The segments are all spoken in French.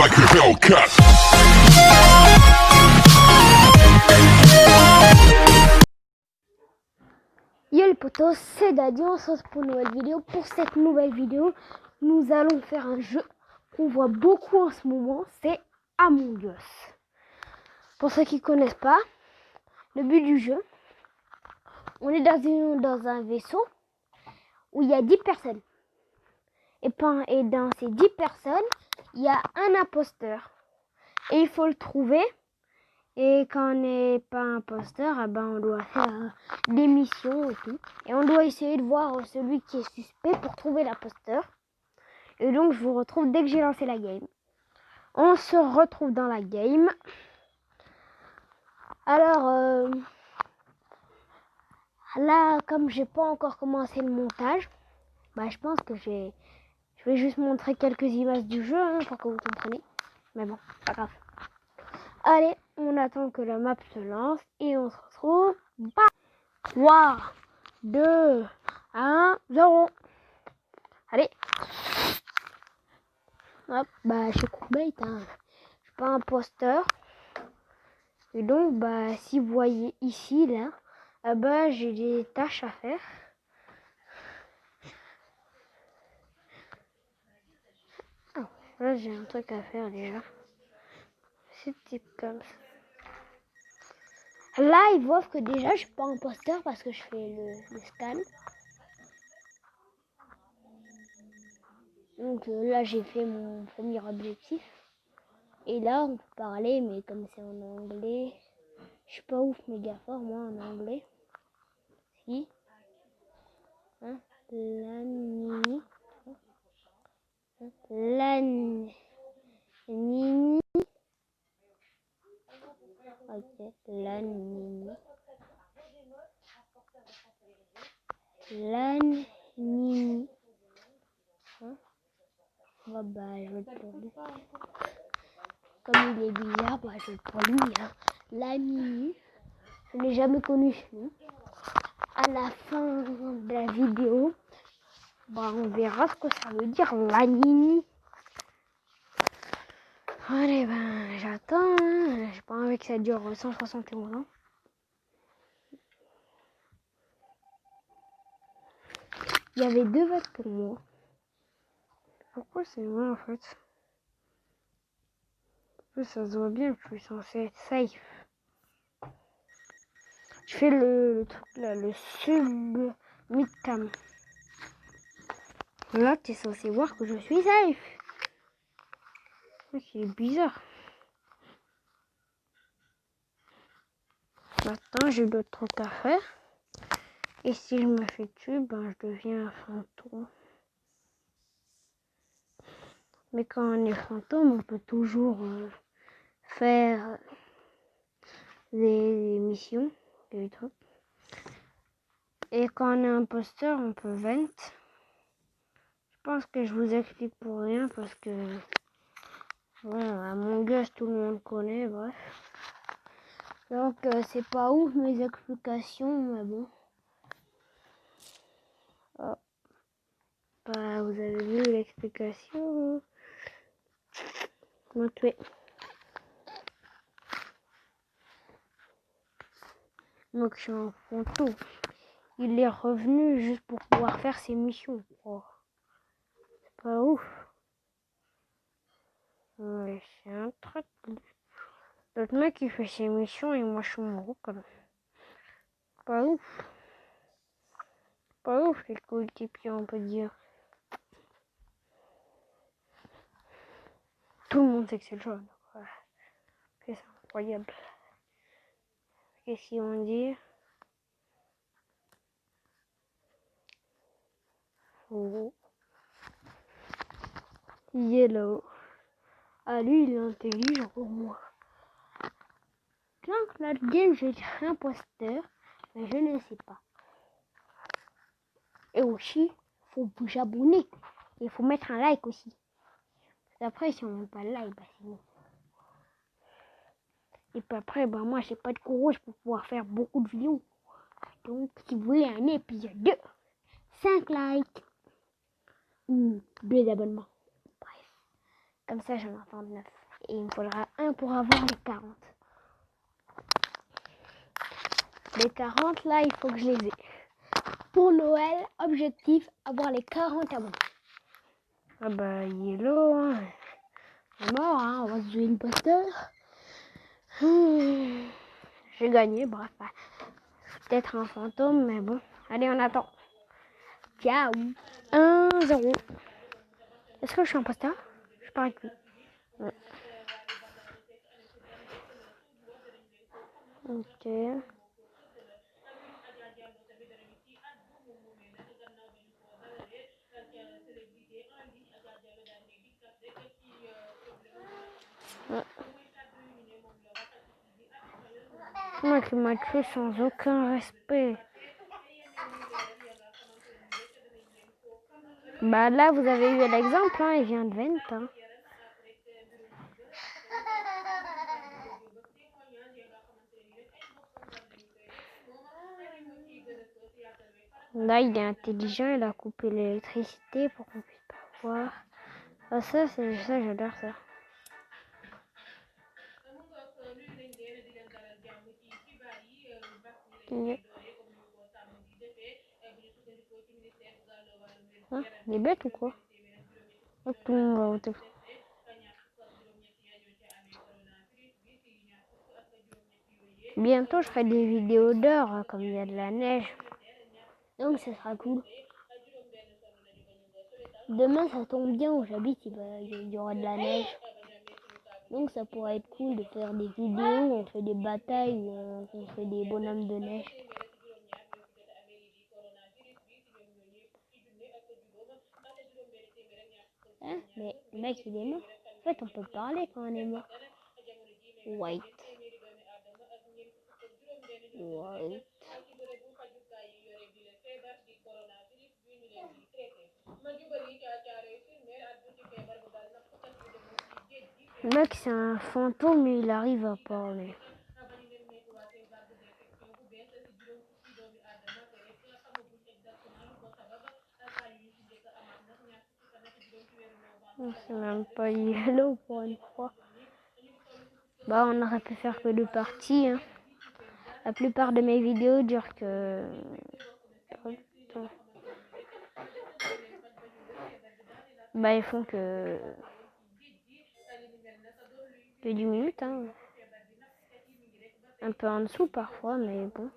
like a Hellcat. Yo les potos, c'est Daddy, on se retrouve pour une nouvelle vidéo. Pour cette nouvelle vidéo, nous allons faire un jeu qu'on voit beaucoup en ce moment, c'est Among Us. Pour ceux qui ne connaissent pas, le but du jeu, on est dans un vaisseau où il y a 10 personnes. Et dans ces 10 personnes, il y a un imposteur. Et il faut le trouver. Et quand on n'est pas imposteur, on doit faire des missions et tout. Et on doit essayer de voir celui qui est suspect pour trouver l'imposteur. Et donc je vous retrouve dès que j'ai lancé la game. On se retrouve dans la game. Alors là, comme j'ai pas encore commencé le montage, je pense que je vais juste montrer quelques images du jeu pour que vous compreniez. Mais bon, pas grave. Allez, on attend que la map se lance et on se retrouve. 3, 2, 1, 0. Allez. Hop, je suis coupé, je suis pas imposteur. Et donc, si vous voyez ici, là, j'ai des tâches à faire. Là, j'ai un truc à faire déjà. C'est type comme ça. Là, ils voient que déjà, je suis pas imposteur parce que je fais le scan. Donc là, j'ai fait mon premier objectif. Et là, on peut parler, mais comme c'est en anglais, je suis pas ouf méga fort, moi, en anglais. Si. Hein? Lanini. Lanini. Ok, Lanini. Lanini. Hein? Je vais le prendre. Comme il est bizarre, je vais le prendre lui. Lanini. Je n'ai jamais connu ce nom. À la fin de la vidéo, on verra ce que ça veut dire, Lanini. Allez, j'attends. J'ai pas envie que ça dure 171 ans. Il y avait 2 votes pour moi. Pourquoi c'est moi en fait? Ça se voit bien que je suis censé être safe. Je fais le truc là, le sub midcam. Là, tu es censé voir que je suis safe. C'est bizarre. Maintenant, j'ai d'autres trucs à faire. Et si je me fais tuer, je deviens un fantôme. Mais quand on est fantôme, on peut toujours faire des missions, des trucs. Et quand on est imposteur, on peut vent. Je pense que je vous explique pour rien parce que Among Us, tout le monde connaît, bref. Donc c'est pas ouf mes explications, mais bon. Oh. Vous avez vu l'explication. Donc, donc je suis un fantôme. Il est revenu juste pour pouvoir faire ses missions. Oh. C'est pas ouf. Ouais, c'est un truc. L'autre mec il fait ses missions et moi je suis mort quand même. Pas ouf. Pas ouf les coéquipiers on peut dire. Tout le monde sait que c'est le jaune. Ouais. C'est incroyable. Qu'est-ce qu'ils vont dire? Oh. Yellow. Ah lui il est intelligent pour moi. Donc la game je vais dire imposteur, mais je ne sais pas. Et aussi, faut vous abonner. Il faut mettre un like aussi. Après, si on ne met pas le like, c'est bon. Et puis après, moi, j'ai pas de courage pour pouvoir faire beaucoup de vidéos. Donc, si vous voulez un épisode 2, 5 likes ou 2 abonnements. Bref. Comme ça, j'en ai 39. Et il me faudra un pour avoir les 40. Les 40, là, il faut que je les ai. Pour Noël, objectif, avoir les 40 abonnés. Ah bah, Yellow, hein. Il est mort, hein. On va se jouer une poster. J'ai gagné, bref. Peut-être un fantôme, mais bon. Allez, on attend. Ciao. 1-0. Est-ce que je suis imposteur? Je parie que oui. Ouais. Ok. Moi qui m'a tué sans aucun respect. Bah là, vous avez eu l'exemple, hein, il vient de Vent. Hein. Là, il est intelligent, il a coupé l'électricité pour qu'on puisse pas voir. Ah, ça, j'adore ça. Hein, il est bête ou quoi? Oh, tout le monde va voter. Bientôt, je ferai des vidéos d'heures, comme il y a de la neige. Donc, ce sera cool. Demain, ça tombe bien où j'habite, il y aura de la neige. Donc, ça pourrait être cool de faire des vidéos où on fait des batailles, où on fait des bonhommes de neige. Hein? Mais le mec, il est mort. En fait, on peut parler quand on est mort. White. White. Le mec, c'est un fantôme, mais il arrive à parler. C'est même pas Yellow pour une fois. Bah, on aurait pu faire que 2 parties. Hein. La plupart de mes vidéos durent que... Bah, ils font que 10 minutes. Hein. Un peu en dessous parfois, mais bon.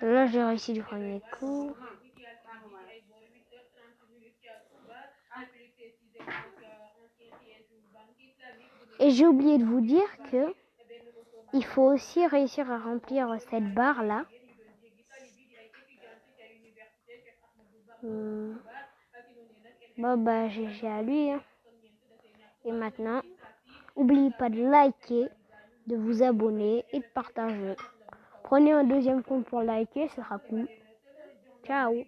Là, j'ai réussi du premier coup. Et j'ai oublié de vous dire que il faut aussi réussir à remplir cette barre là. Bon bah GG à lui. Hein. Et maintenant, n'oubliez pas de liker, de vous abonner et de partager. Prenez un deuxième compte pour liker, ce sera cool. Ciao.